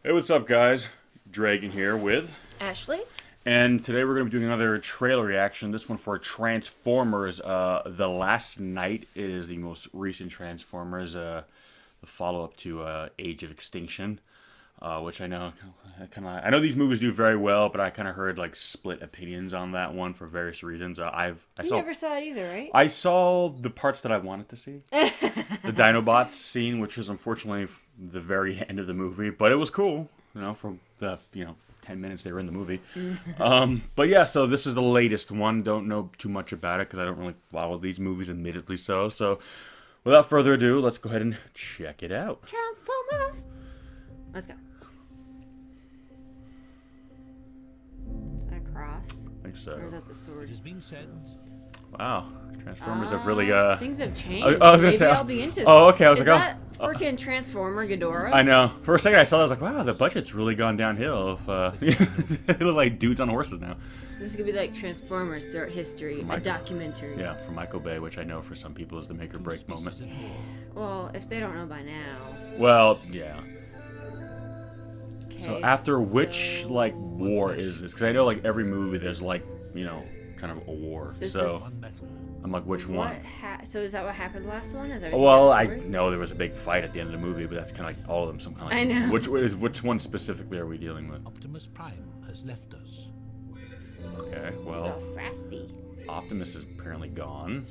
Hey, what's up, guys? DREAGEN here with... Ashley? And today we're going to be doing another trailer reaction. This one for Transformers, The Last Night. It is the most recent Transformers, the follow-up to Age of Extinction. Which I know, I know these movies do very well, but I kind of heard like split opinions on that one for various reasons. You never saw it either, right? I saw the parts that I wanted to see. The Dinobots scene, which was unfortunately the very end of the movie, but it was cool, from the 10 minutes they were in the movie. But yeah, so this is the latest one. Don't know too much about it because I don't really follow these movies, admittedly so. So without further ado, let's go ahead and check it out. Transformers! Let's go. Is that a cross? I think so. Or is that the sword? It has been said. Wow, Transformers have really things have changed. I was gonna Maybe say. I'll be into this. Oh, okay. I was is like, that freaking Transformer Ghidorah? I know. For a second, I saw that. I was like, wow, the budget's really gone downhill. If they look like dudes on horses now. This is gonna be like Transformers throughout history, a documentary. Yeah, from Michael Bay, which I know for some people is the make or break moment. Well, if they don't know by now. Well, yeah. Okay, So after which war is this? Because I know every movie there's kind of a war. So I'm like, which one? So is that what happened last one? Is that Well, I know there was a big fight at the end of the movie, but that's kind of like all of them. Some kind of. I know. Which one specifically are we dealing with? Optimus Prime has left us. Okay, He's well, all frosty. Optimus is apparently gone.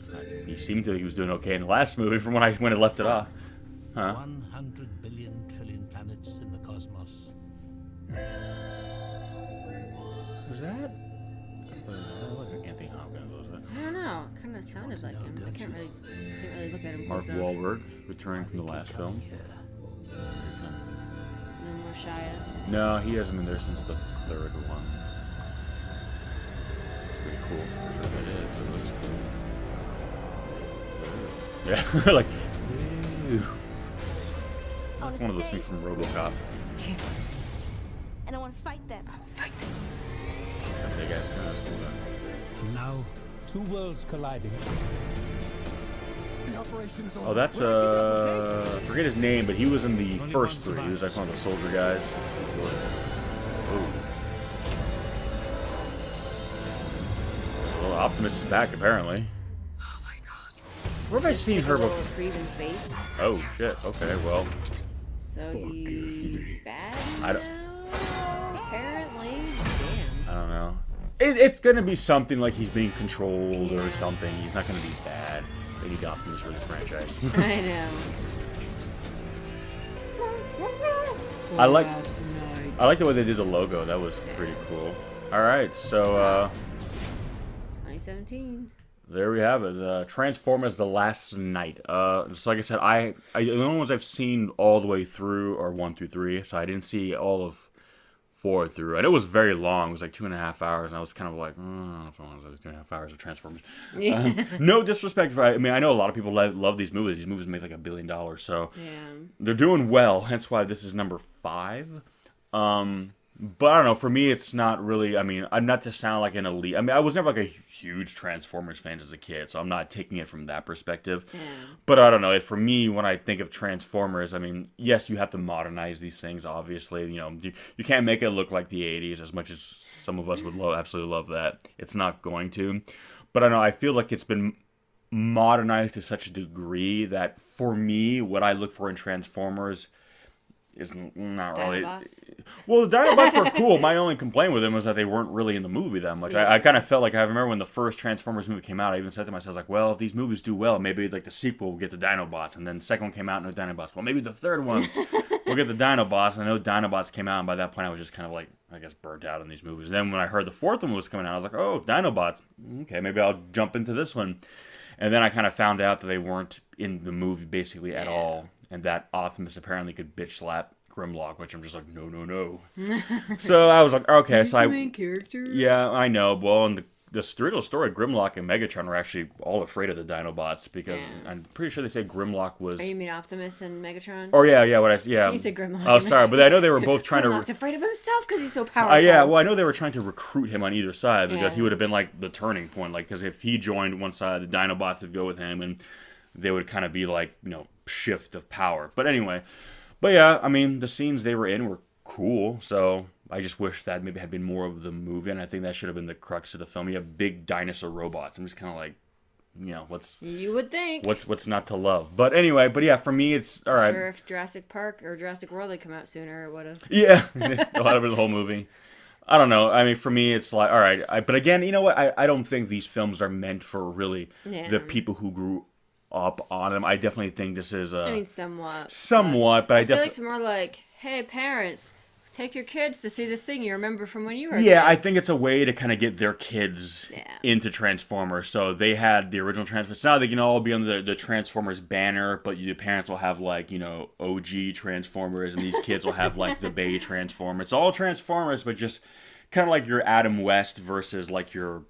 He seemed to he was doing okay in the last movie from when it left it off. Huh? 100 billion trillion planets in the cosmos. Was that? That wasn't Anthony Hopkins, was it? I don't know. It kind of sounded like him. I didn't really look at him Mark close enough. Wahlberg, returning from the last film. No more Shia. No, he hasn't been there since the third one. It's pretty cool. I'm sure that is. It looks cool. Yeah, like, ew. That's one of those things from RoboCop. And I want to fight them. Okay, guys, that's cool then. And now, two worlds colliding. Oh, that's I forget his name, but he was in the first three. He was like one of the soldier guys. Oh. Well, Optimus is back apparently. Oh my god. Where have I seen her Little before? reprieve in space. Oh shit. Okay, well. So he's bad I don't- now, apparently. Damn. I don't know. It's gonna be something like he's being controlled or something. He's not gonna be bad. They need Optimus for this franchise. I know. I like the way they did the logo. That was pretty cool. All right, so 2017. there we have it. Transformers: The Last Night. So like I said, the only ones I've seen all the way through are 1 through 3. So I didn't see all of 4 through, and it was very long. It was like 2.5 hours, and I was kind of like, I don't know if I want to 2.5 hours of Transformers. Yeah. No disrespect. I mean, I know a lot of people love these movies. These movies make like $1 billion, so Yeah. they're doing well. Hence why this is number 5. But I don't know. For me, it's not really. I mean, I'm not to sound like an elite. I mean, I was never like a huge Transformers fan as a kid, so I'm not taking it from that perspective. Yeah. But I don't know. For me, when I think of Transformers, I mean, yes, you have to modernize these things. Obviously, you can't make it look like the '80s as much as some of us would absolutely love that. It's not going to. But I don't know. I feel like it's been modernized to such a degree that for me, what I look for in Transformers is not really. Dinobots? Well, the Dinobots were cool. My only complaint with them was that they weren't really in the movie that much. Yeah. I kind of felt like I remember when the first Transformers movie came out. I even said to myself, like, well, if these movies do well, maybe like the sequel will get the Dinobots, and then the second one came out, no Dinobots. Well, maybe the third one will get the Dinobots. And I know Dinobots came out, and by that point, I was just kind of like, I guess, burnt out on these movies. And then when I heard the fourth one was coming out, I was like, oh, Dinobots. Okay, maybe I'll jump into this one. And then I kind of found out that they weren't in the movie basically at all, and that Optimus apparently could bitch slap Grimlock, which I'm just like, no. So I was like, okay, He's so the main character. yeah, I know. Well, and the real story, Grimlock and Megatron are actually all afraid of the Dinobots because I'm pretty sure they say Grimlock was. Oh, you mean Optimus and Megatron? Or yeah. You said Grimlock. Oh, sorry, but I know they were both trying Grimlock's to. afraid of himself because he's so powerful. Yeah, well, I know they were trying to recruit him on either side because Yeah. he would have been like the turning point. Like, because if he joined one side, the Dinobots would go with him, and they would kind of be like, shift of power. But anyway, but yeah, I mean, the scenes they were in were cool. So I just wish that maybe had been more of the movie, and I think that should have been the crux of the film. You have big dinosaur robots. I'm just kind of like, You would think. what's not to love? But anyway, yeah, for me it's all right. Sure, if Jurassic Park or Jurassic World had come out sooner, it would have. Yeah, a lot of it, the whole movie. I don't know. I mean, for me, it's like, all right. But again, you know what? I don't think these films are meant for really the people who grew up on them. I definitely think this is I mean, somewhat. Somewhat, but I feel definitely... like it's more like, hey, parents, take your kids to see this thing you remember from when you were a Yeah, kid. I think it's a way to kind of get their kids into Transformers. So they had the original Transformers. Now they can all be under the Transformers banner, but your parents will have, like, OG Transformers, and these kids will have, like, the Bay Transformers. It's all Transformers, but just kind of like your Adam West versus, like, your,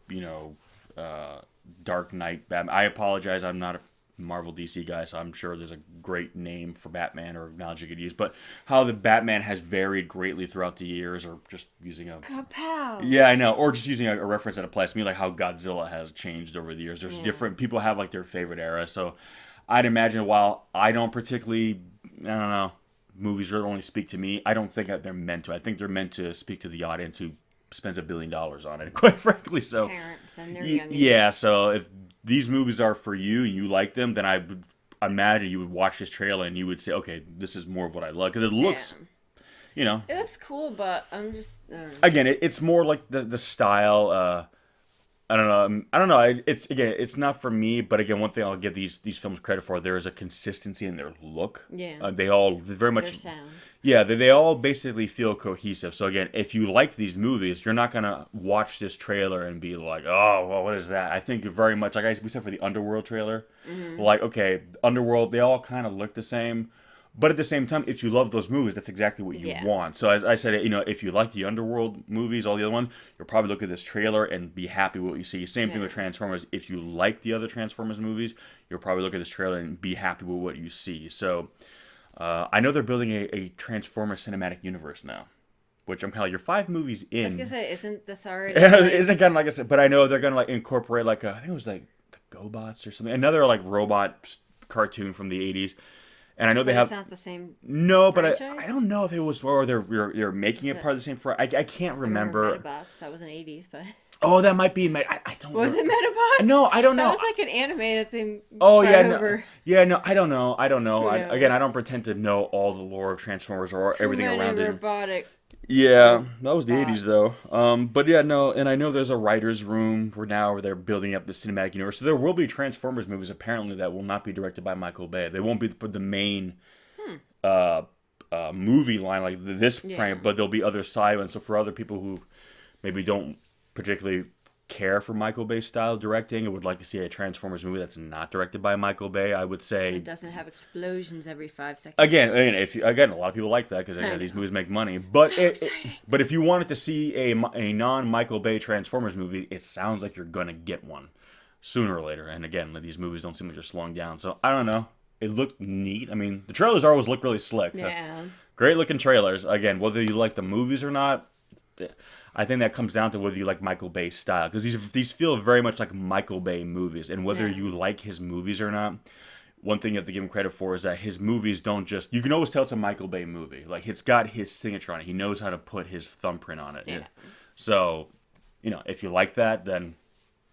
Dark Knight Batman. I apologize, I'm not a Marvel DC guy, so I'm sure there's a great name for Batman or knowledge you could use, but how the Batman has varied greatly throughout the years, or just using a... Kapow! Yeah, I know, or just using a reference that applies to me, like how Godzilla has changed over the years. There's different... People have, like, their favorite era, so I'd imagine while I don't particularly... I don't know, movies really only speak to me, I don't think that they're meant to. I think they're meant to speak to the audience who spends $1 billion on it, quite frankly, so... Parents and their youngins. Yeah, so if these movies are for you and you like them, then I would imagine you would watch this trailer and you would say, okay, this is more of what I love. Because it looks, It looks cool, but I'm just... Again, it's more like the style. I don't know. It's not for me, but again, one thing I'll give these films credit for, there is a consistency in their look. Yeah. They all very much... Their sound. Yeah, they all basically feel cohesive. So again, if you like these movies, you're not going to watch this trailer and be like, oh, well, what is that? I think very much, like we said for the Underworld trailer, like, okay, Underworld, they all kind of look the same. But at the same time, if you love those movies, that's exactly what you want. So as I said, if you like the Underworld movies, all the other ones, you'll probably look at this trailer and be happy with what you see. Same thing with Transformers. If you like the other Transformers movies, you'll probably look at this trailer and be happy with what you see. So... I know they're building a Transformers cinematic universe now, which I'm kind of like, you're 5 movies in. I was going to say, isn't this already... Isn't it kind of like I said, but I know they're going to like incorporate like I think it was like the GoBots or something, another like robot cartoon from the 80s. And I know they have... It's not the same but franchise? I don't know if it was, or they're making it part of the same... I can't remember. Metabots, that was in the 80s, but... Oh, that might be... I don't know. Was it Metabots? No, I don't know. That was like an anime that they over. No, I don't know. I don't pretend to know all the lore of Transformers or everything around it. Robotic. Yeah, that was the 80s though. But yeah, no, and I know there's a writer's room where they're building up the cinematic universe. So there will be Transformers movies apparently that will not be directed by Michael Bay. They won't be the main movie line like this frame, but there'll be other side ones. So for other people who maybe don't particularly care for Michael Bay style directing and would like to see a Transformers movie that's not directed by Michael Bay, I would say it doesn't have explosions every 5 seconds. Again, a lot of people like that because these movies make money. But but if you wanted to see a non-Michael Bay Transformers movie, it sounds like you're gonna get one sooner or later. And again, these movies don't seem like they're slowing down. So I don't know. It looked neat. I mean, the trailers always look really slick. Yeah. Great looking trailers. Again, whether you like the movies or not, I think that comes down to whether you like Michael Bay's style. Because these feel very much like Michael Bay movies. And whether you like his movies or not, one thing you have to give him credit for is that his movies don't just... You can always tell it's a Michael Bay movie. Like, it's got his signature on it. He knows how to put his thumbprint on it. Yeah. So, if you like that, then...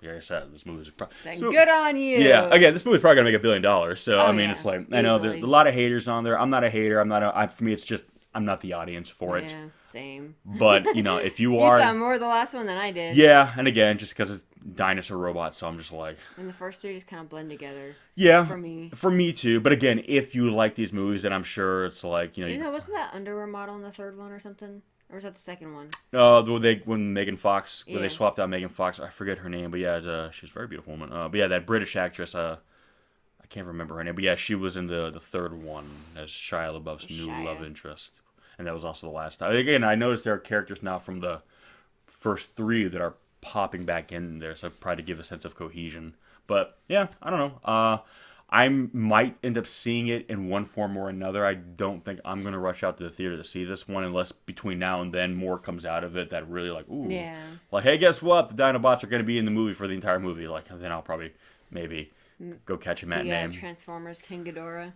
Like I said, this movie's... Good on you! Yeah, again, this movie's probably going to make $1 billion. So, it's like... Easily. I know there's a lot of haters on there. I'm not a hater. For me, it's just... I'm not the audience for it. Yeah, same. But, if you are... You saw more of the last one than I did. Yeah, and again, just because it's dinosaur robots, so I'm just like... And the first 3 just kind of blend together. Yeah. For me. For me too. But again, if you like these movies, then I'm sure it's like, wasn't that underwear model in the 3rd one or something? Or was that the 2nd one? When Megan Fox, when they swapped out Megan Fox, I forget her name, but yeah, she's a very beautiful woman. But yeah, that British actress, I can't remember her name, but yeah, she was in the 3rd one as Shia LaBeouf's new love interest. And that was also the last time. Again, I noticed there are characters now from the first 3 that are popping back in there, so probably to give a sense of cohesion. But yeah, I don't know. I might end up seeing it in one form or another. I don't think I'm going to rush out to the theater to see this one unless between now and then more comes out of it that really like, ooh. Yeah. Like, hey, guess what? The Dinobots are going to be in the movie for the entire movie. Like, then I'll probably maybe go catch a matinee. Transformers King Ghidorah.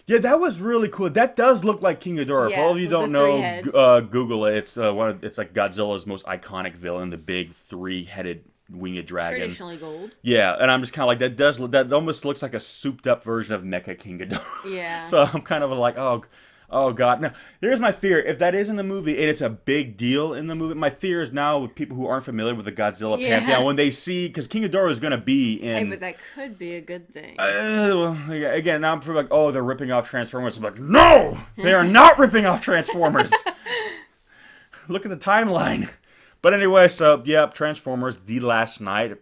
Yeah, that was really cool. That does look like King Ghidorah. For Yeah, all of you who with don't the three know, heads. Google it. It's it's like Godzilla's most iconic villain, the big three-headed winged dragon. Traditionally gold. Yeah, and I'm just kind of like that almost looks like a souped-up version of Mecha King Ghidorah. Yeah. So I'm kind of like, oh god. Now, here's my fear. If that is in the movie and it's a big deal in the movie, my fear is now with people who aren't familiar with the Godzilla Yeah. pantheon, when they see, because King Ghidorah is going to be in... Hey, but that could be a good thing. Well, again, now I'm like, oh, they're ripping off Transformers. I'm like, no! They are not ripping off Transformers! Look at the timeline. But anyway, so, yeah, Transformers, The Last Night.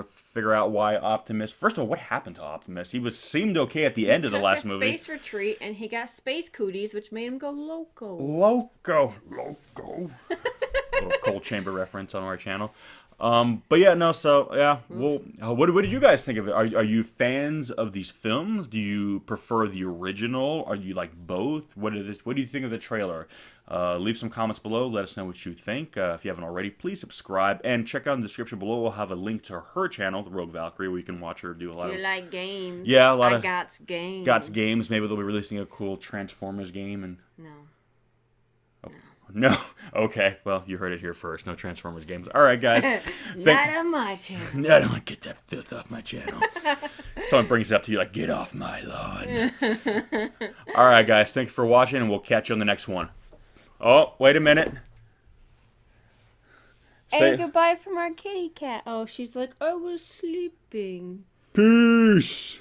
Figure out why Optimus... First of all, what happened to Optimus? He seemed okay at the end of the last movie. He took a space retreat, and he got space cooties, which made him go loco. Loco. Little Cold Chamber reference on our channel. But yeah, no, so, yeah. Well, what did you guys think of it? Are you fans of these films? Do you prefer the original? Are you like both? What do you think of the trailer? Leave some comments below. Let us know what you think. If you haven't already, please subscribe. And check out in the description below. We'll have a link to her channel, The Rogue Valkyrie, where you can watch her do a lot If of... you like games. Yeah, a lot of... Gots games. Gots games. Maybe they'll be releasing a cool Transformers game. And No. no. Okay. Well, you heard it here first. No Transformers games. All right, guys. Not on my channel. I don't want to get that filth off my channel. Someone brings it up to you like, get off my lawn. All right, guys. Thank you for watching, and we'll catch you on the next one. Oh, wait a minute. Hey, goodbye from our kitty cat. Oh, she's like, I was sleeping. Peace.